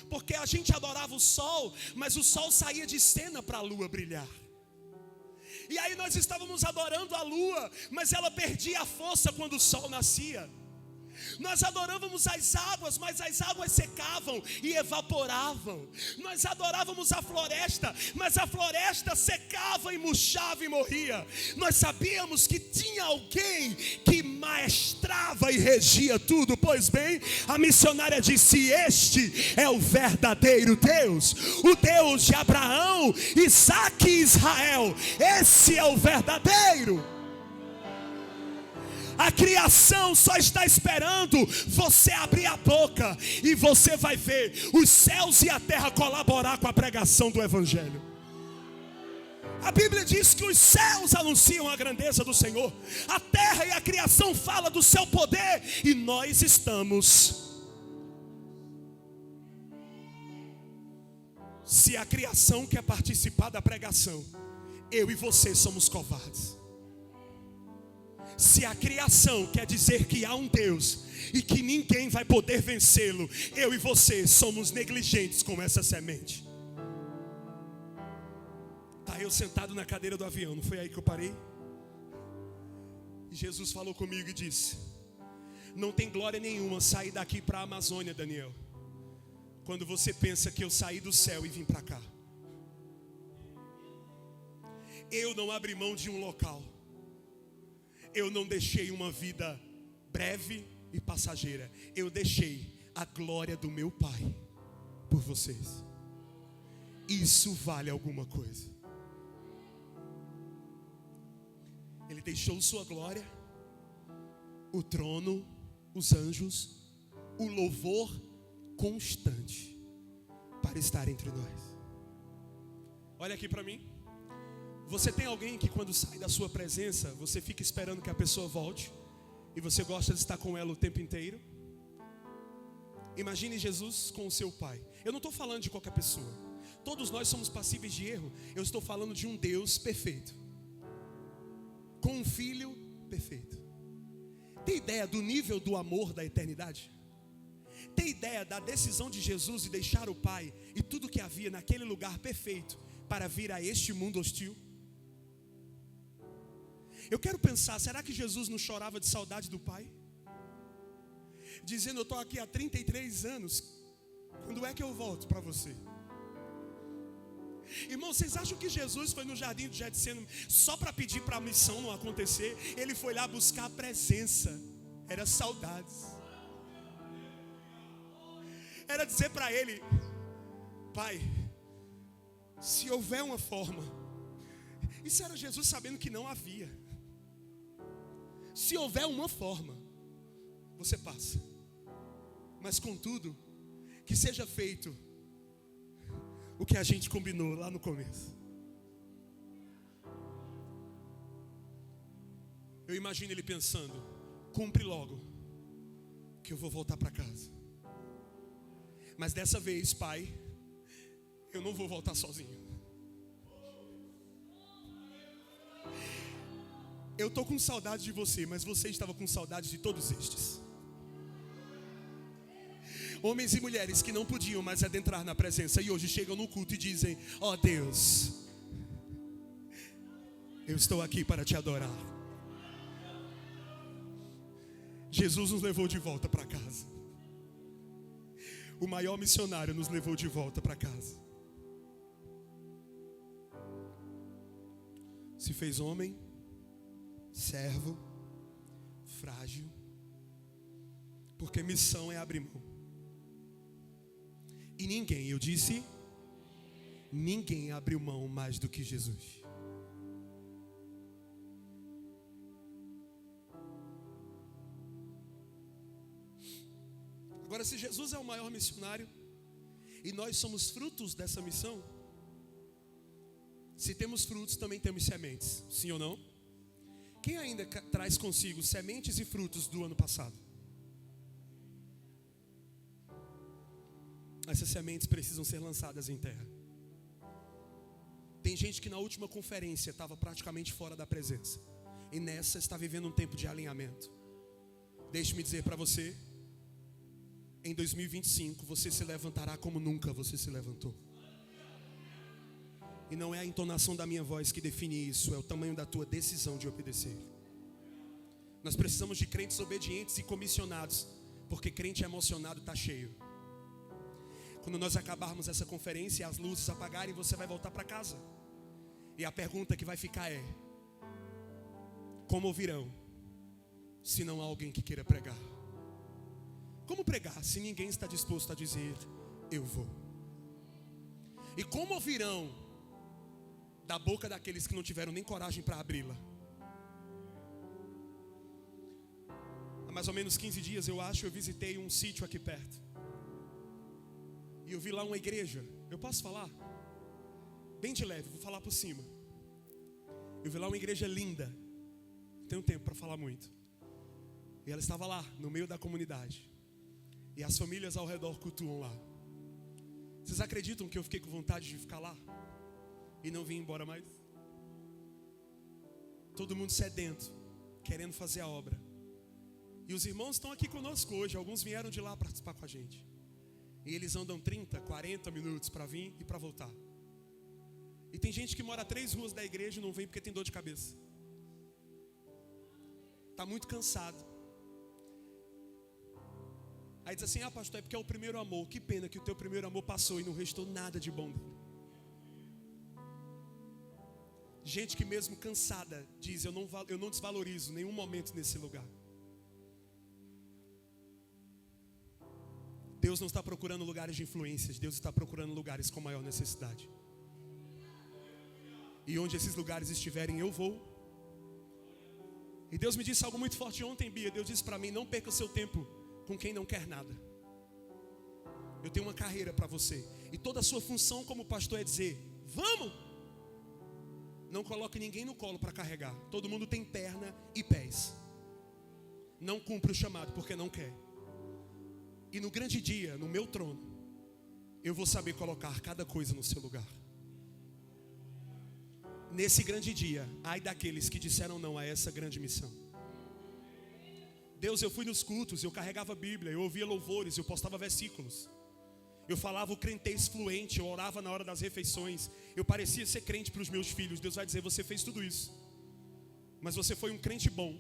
porque a gente adorava o sol, mas o sol saía de cena para a lua brilhar. E aí nós estávamos adorando a lua, mas ela perdia a força quando o sol nascia. Nós adorávamos as águas, mas as águas secavam e evaporavam. Nós adorávamos a floresta, mas a floresta secava e murchava e morria. Nós sabíamos que tinha alguém que maestrava e regia tudo. Pois bem, a missionária disse: este é o verdadeiro Deus, o Deus de Abraão, Isaque e Israel. Esse é o verdadeiro. A criação só está esperando você abrir a boca e você vai ver os céus e a terra colaborar com a pregação do Evangelho. A Bíblia diz que os céus anunciam a grandeza do Senhor, a terra e a criação falam do seu poder, e nós estamos. Se a criação quer participar da pregação, eu e você somos covardes. Se a criação quer dizer que há um Deus e que ninguém vai poder vencê-lo, eu e você somos negligentes com essa semente. Tá eu sentado na cadeira do avião, não foi aí que eu parei? E Jesus falou comigo e disse: não tem glória nenhuma sair daqui para a Amazônia, Daniel, quando você pensa que eu saí do céu e vim para cá. Eu não abri mão de um local. Eu não deixei uma vida breve e passageira. Eu deixei a glória do meu Pai por vocês. Isso vale alguma coisa. Ele deixou sua glória, o trono, os anjos, o louvor constante para estar entre nós. Olha aqui para mim. Você tem alguém que quando sai da sua presença, você fica esperando que a pessoa volte, e você gosta de estar com ela o tempo inteiro? Imagine Jesus com o seu Pai. Eu não estou falando de qualquer pessoa. Todos nós somos passíveis de erro. Eu estou falando de um Deus perfeito, com um Filho perfeito. Tem ideia do nível do amor da eternidade? Tem ideia da decisão de Jesus de deixar o Pai e tudo que havia naquele lugar perfeito para vir a este mundo hostil? Eu quero pensar, será que Jesus não chorava de saudade do Pai? Dizendo: eu estou aqui há 33 anos, quando é que eu volto para você? Irmão, vocês acham que Jesus foi no jardim do Getsemane só para pedir para a missão não acontecer? Ele foi lá buscar a presença, era saudades. Era dizer para ele: Pai, se houver uma forma. Isso era Jesus sabendo que não havia. Se houver uma forma, você passa. Mas contudo, que seja feito o que a gente combinou lá no começo. Eu imagino ele pensando: cumpre logo, que eu vou voltar para casa. Mas dessa vez, Pai, eu não vou voltar sozinho. Eu estou com saudade de você, mas você estava com saudade de todos estes. Homens e mulheres que não podiam mais adentrar na presença e hoje chegam no culto e dizem: ó Deus, eu estou aqui para te adorar. Jesus nos levou de volta para casa. O maior missionário nos levou de volta para casa. Se fez homem, servo, frágil, porque missão é abrir mão. E ninguém, eu disse, ninguém abriu mão mais do que Jesus. Agora, se Jesus é o maior missionário e nós somos frutos dessa missão, Se temos frutos, também temos sementes. Sim ou não? Quem ainda traz consigo sementes e frutos do ano passado? Essas sementes precisam ser lançadas em terra. Tem gente que na última conferência estava praticamente fora da presença, e nessa está vivendo um tempo de alinhamento. Deixe-me dizer para você, em 2025 você se levantará como nunca você se levantou. E não é a entonação da minha voz que define isso, é o tamanho da tua decisão de obedecer. Nós precisamos de crentes obedientes e comissionados, porque crente emocionado está cheio. Quando nós acabarmos essa conferência e as luzes apagarem, você vai voltar para casa. E a pergunta que vai ficar é: como ouvirão se não há alguém que queira pregar? Como pregar se ninguém está disposto a dizer eu vou? E como ouvirão da boca daqueles que não tiveram nem coragem para abri-la? Há mais ou menos 15 dias, eu acho, eu visitei um sítio aqui perto. E eu vi lá uma igreja. Eu posso falar? Bem de leve, vou falar por cima. Eu vi lá uma igreja linda. Não tenho tempo para falar muito. E ela estava lá, no meio da comunidade. E as famílias ao redor cultuam lá. Vocês acreditam que eu fiquei com vontade de ficar lá? E não vim embora mais? Todo mundo sedento, querendo fazer a obra. E os irmãos estão aqui conosco hoje. Alguns vieram de lá participar com a gente. E eles andam 30, 40 minutos para vir e para voltar. E tem gente que mora a 3 ruas da igreja e não vem porque tem dor de cabeça. Está muito cansado. Aí diz assim: pastor, é porque é o primeiro amor. Que pena que o teu primeiro amor passou e não restou nada de bom dele. Gente que mesmo cansada diz: eu não desvalorizo nenhum momento nesse lugar. Deus não está procurando lugares de influências. Deus está procurando lugares com maior necessidade. E onde esses lugares estiverem, eu vou. E Deus me disse algo muito forte ontem, Bia. Deus disse para mim: não perca o seu tempo com quem não quer nada. Eu tenho uma carreira para você. E toda a sua função como pastor é dizer: vamos! Não coloque ninguém no colo para carregar. Todo mundo tem perna e pés. Não cumpre o chamado porque não quer. E no grande dia, no meu trono, eu vou saber colocar cada coisa no seu lugar. Nesse grande dia, ai daqueles que disseram não a essa grande missão. Deus, eu fui nos cultos, eu carregava a Bíblia, eu ouvia louvores, eu postava versículos. Eu falava o crentez fluente, eu orava na hora das refeições. Eu parecia ser crente para os meus filhos. Deus vai dizer: você fez tudo isso, mas você foi um crente bom,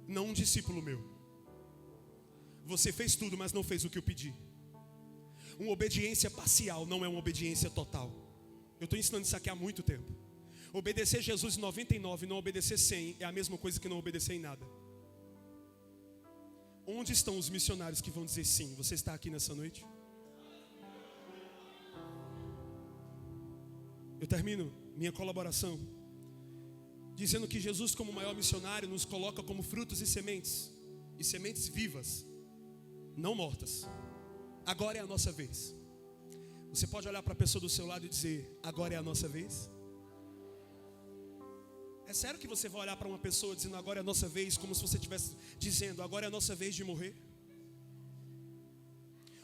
não um discípulo meu. Você fez tudo, mas não fez o que eu pedi. Uma obediência parcial não é uma obediência total. Eu estou ensinando isso aqui há muito tempo. Obedecer Jesus em 99 e não obedecer 100 é a mesma coisa que não obedecer em nada. Onde estão os missionários que vão dizer sim? Você está aqui nessa noite? Eu termino minha colaboração dizendo que Jesus, como maior missionário, nos coloca como frutos e sementes vivas, não mortas. Agora é a nossa vez. Você pode olhar para a pessoa do seu lado e dizer: agora é a nossa vez? É sério que você vai olhar para uma pessoa dizendo agora é a nossa vez, como se você estivesse dizendo agora é a nossa vez de morrer?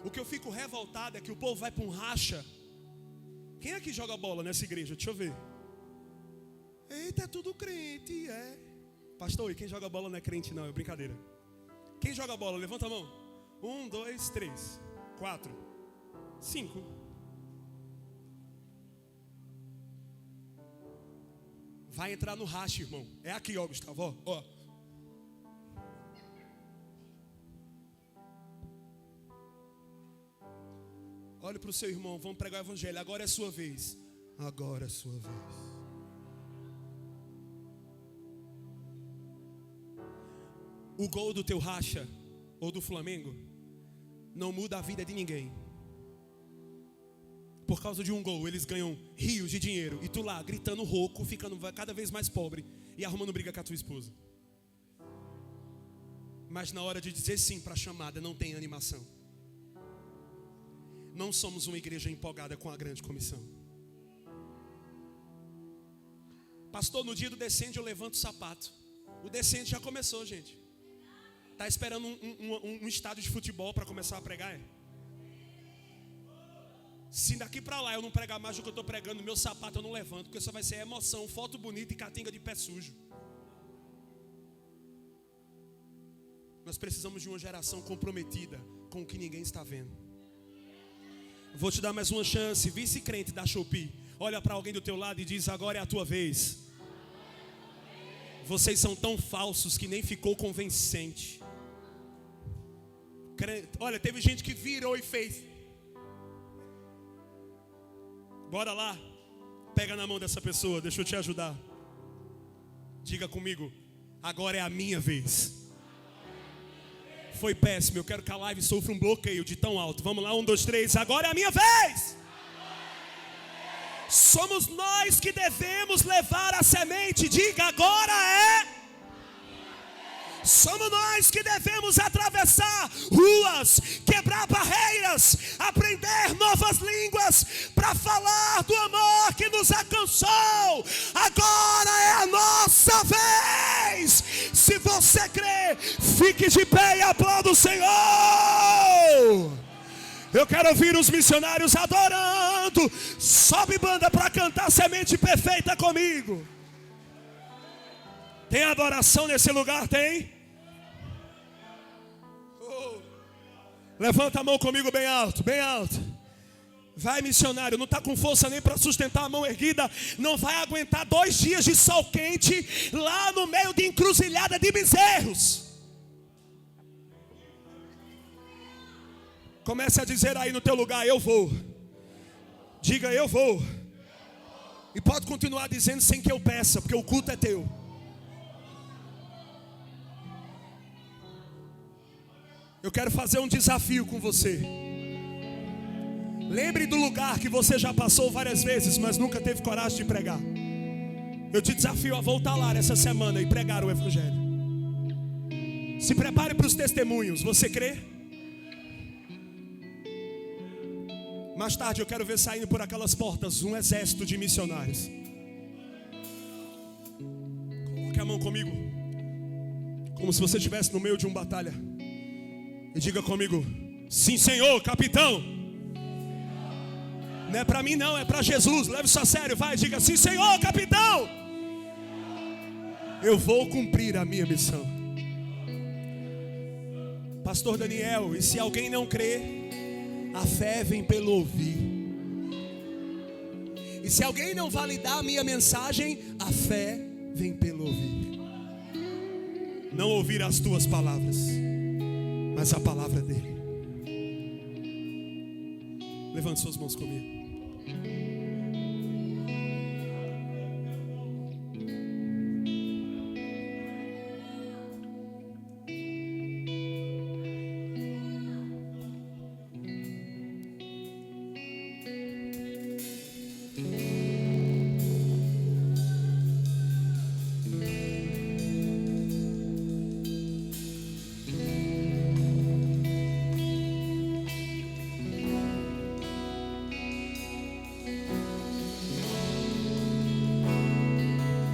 O que eu fico revoltado é que o povo vai para um racha. Quem é que joga bola nessa igreja? Deixa eu ver. Eita, é tudo crente, é. Pastor, e quem joga bola não é crente não, é brincadeira. Quem joga bola? Levanta a mão. 1, 2, 3, 4, 5. Vai entrar no racha, irmão. É aqui, ó, Gustavo, ó. Olhe para o seu irmão, vamos pregar o evangelho. Agora é sua vez. Agora é sua vez. O gol do teu racha ou do Flamengo não muda a vida de ninguém. Por causa de um gol, eles ganham rios de dinheiro. E tu lá, gritando rouco, ficando cada vez mais pobre e arrumando briga com a tua esposa. Mas na hora de dizer sim para a chamada, não tem animação. Não somos uma igreja empolgada com a grande comissão. Pastor, no dia do descende eu levanto o sapato. O descende já começou, gente. Está esperando um estádio de futebol para começar a pregar? Se daqui para lá eu não pregar mais do que eu estou pregando, meu sapato eu não levanto, porque isso vai ser emoção, foto bonita e catinga de pé sujo. Nós precisamos de uma geração comprometida com o que ninguém está vendo. Vou te dar mais uma chance, vice-crente da Shopee. Olha para alguém do teu lado e diz: agora é a tua vez. Vocês são tão falsos que nem ficou convincente. Olha, teve gente que virou e fez. Bora lá. Pega na mão dessa pessoa, deixa eu te ajudar. Diga comigo: agora é a minha vez. Foi péssimo, eu quero que a live sofra um bloqueio de tão alto. Vamos lá, 1, 2, 3, agora é a minha vez. Somos nós que devemos levar a semente. Diga: agora é. Somos nós que devemos atravessar ruas, quebrar barreiras, aprender novas línguas, para falar do amor que nos alcançou. Agora é a nossa vez. Se você crê, fique de pé e aplauda o Senhor. Eu quero ouvir os missionários adorando. Sobe banda para cantar Semente Perfeita comigo. Tem adoração nesse lugar? Tem? Oh. Levanta a mão comigo bem alto, bem alto. Vai, missionário, não está com força nem para sustentar a mão erguida. Não vai aguentar 2 dias de sol quente lá no meio de encruzilhada de bezerros. Comece a dizer aí no teu lugar: eu vou. Diga: eu vou. E pode continuar dizendo sem que eu peça, porque o culto é teu. Eu quero fazer um desafio com você. Lembre do lugar que você já passou várias vezes, mas nunca teve coragem de pregar. Eu te desafio a voltar lá essa semana e pregar o Evangelho. Se prepare para os testemunhos. Você crê? Mais tarde eu quero ver saindo por aquelas portas um exército de missionários. Coloque a mão comigo, como se você estivesse no meio de uma batalha. E diga comigo: sim, Senhor, capitão. Não é para mim não, é para Jesus. Leve isso a sério, vai, diga: sim, Senhor, capitão. Eu vou cumprir a minha missão. Pastor Daniel, e se alguém não crê, a fé vem pelo ouvir. E se alguém não validar a minha mensagem, a fé vem pelo ouvir. Não ouvir as tuas palavras, mas a palavra dele. Levante suas mãos comigo.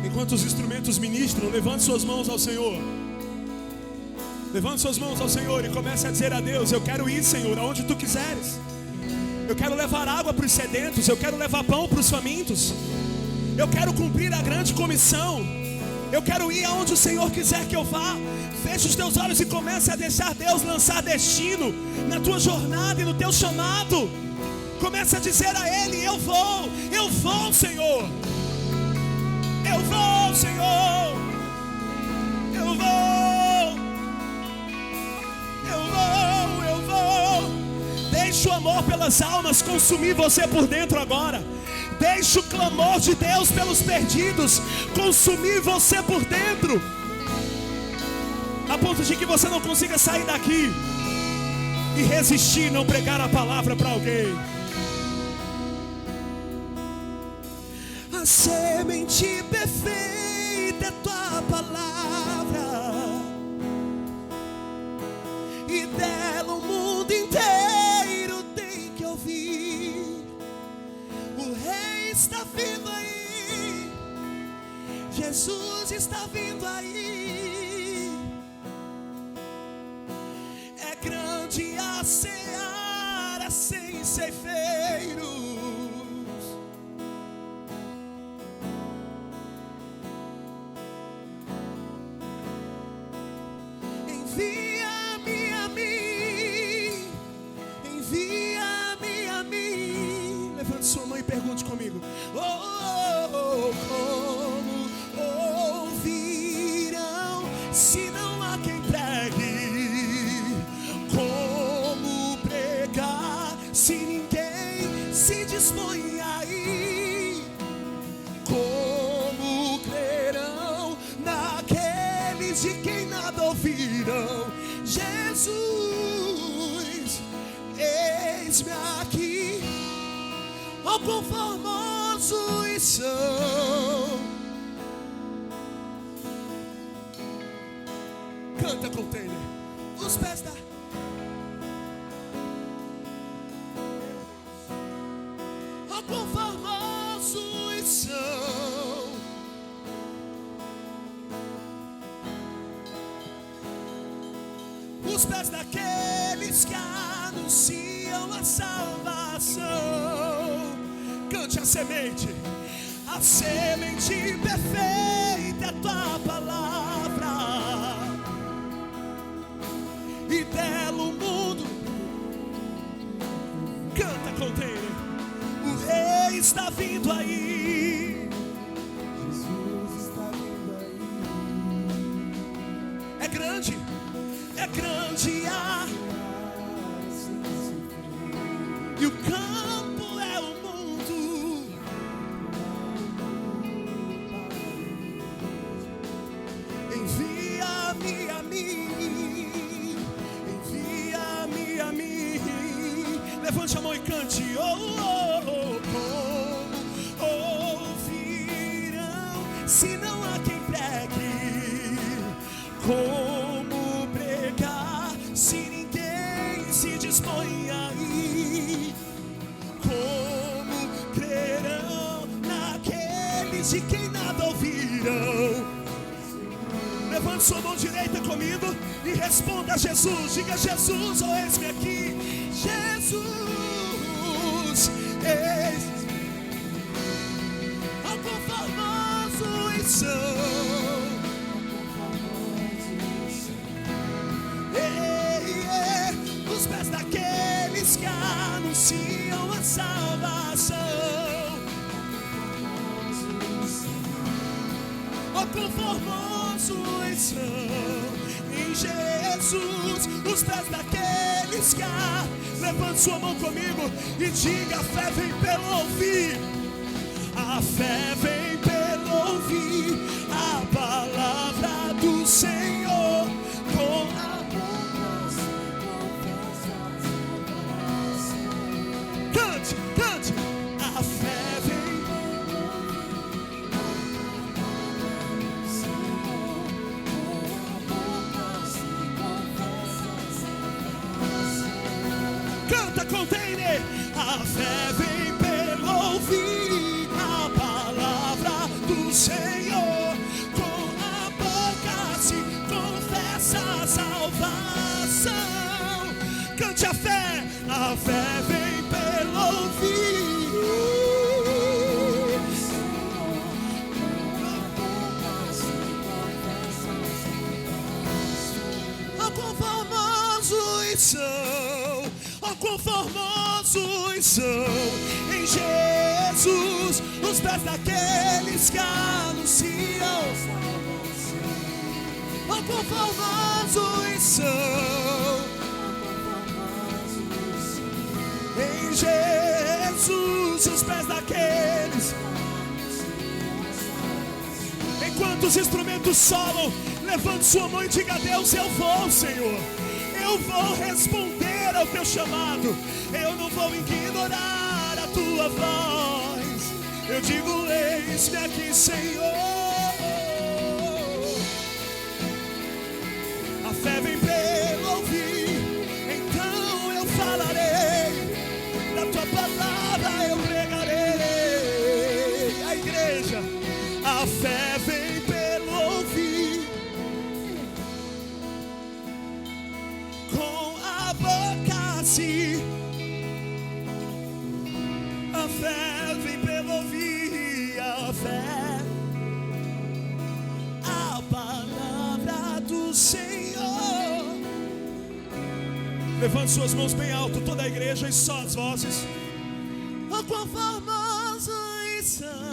Enquanto os instrumentos ministram, levante suas mãos ao Senhor. Levante suas mãos ao Senhor e comece a dizer a Deus: eu quero ir, Senhor, aonde tu quiseres. Eu quero levar água para os sedentos. Eu quero levar pão para os famintos. Eu quero cumprir a grande comissão. Eu quero ir aonde o Senhor quiser que eu vá. Feche os teus olhos e comece a deixar Deus lançar destino na tua jornada e no teu chamado. Comece a dizer a Ele: eu vou, Senhor. Eu vou, Senhor. Eu vou. Eu vou. Deixa o amor pelas almas consumir você por dentro agora. Deixa o clamor de Deus pelos perdidos consumir você por dentro, a ponto de que você não consiga sair daqui e resistir, não pregar a palavra para alguém. A semente perfeita é tua palavra, e dela o mundo inteiro tem que ouvir. O Rei está vivo aí, Jesus está vindo aí. É grande a seara sem ceifeiros. Envia-me a mim, envia-me a mim. Levante sua mão e pergunte comigo. Como ouvirão se não há quem pregue? Como pregar se ninguém se dispõe aí? Como crerão naqueles de quem nada ouviram? Jesus, eis-me aqui. Oh, quão formosos são. Canta, Container. Os pés da... Oh, quão formosos são. Os pés daqueles que anunciam a salvação. Cante a semente perfeita é a tua palavra, e dela o mundo. Canta, Container. O rei está vindo aí. Jesus está vindo aí. É grande a... E o campo é o mundo. Envia-me a mim, envia-me a mim. Levante a mão e cante. Como ouvirão se não há quem pregue? Como pregar se ninguém se dispõe aí? Como crerão naqueles de quem nada ouviram? Levante sua mão direita comigo e responda a Jesus. Diga: Jesus, oh, eis-me aqui. Jesus, eis-me. Oh, quão formosos são. Os pés daqueles que anunciam a salvação. Oh, quão formosos são em Jesus. Os pés daqueles que... Levante sua mão comigo e diga: a fé vem pelo ouvir. A fé vem pelo ouvir a palavra do Senhor. Com a cante, cante. A fé vem. Canta, Container. A fé vem pelo ouvir a palavra do Senhor. Com a boca se confessa a salvação. Cante a fé. A fé vem pelo ouvir. Oh, quão formosos são. Oh, quão formosos são em Jesus. Os pés daqueles que anunciam. Oh, quão formosos são em Jesus. Os pés daqueles. Enquanto os instrumentos solam, levante sua mão e diga: a Deus, eu vou, Senhor. Eu vou responder ao teu chamado. Eu não vou ignorar a tua voz. Eu digo: eis-me aqui, Senhor. A fé vem pelo ouvir, então eu falarei da tua palavra, eu pregarei. A igreja, a fé vem fé vem pelo ouvir a fé, a palavra do Senhor. Levante suas mãos bem alto, toda a igreja, e só as vozes. Oh, quão formoso e santo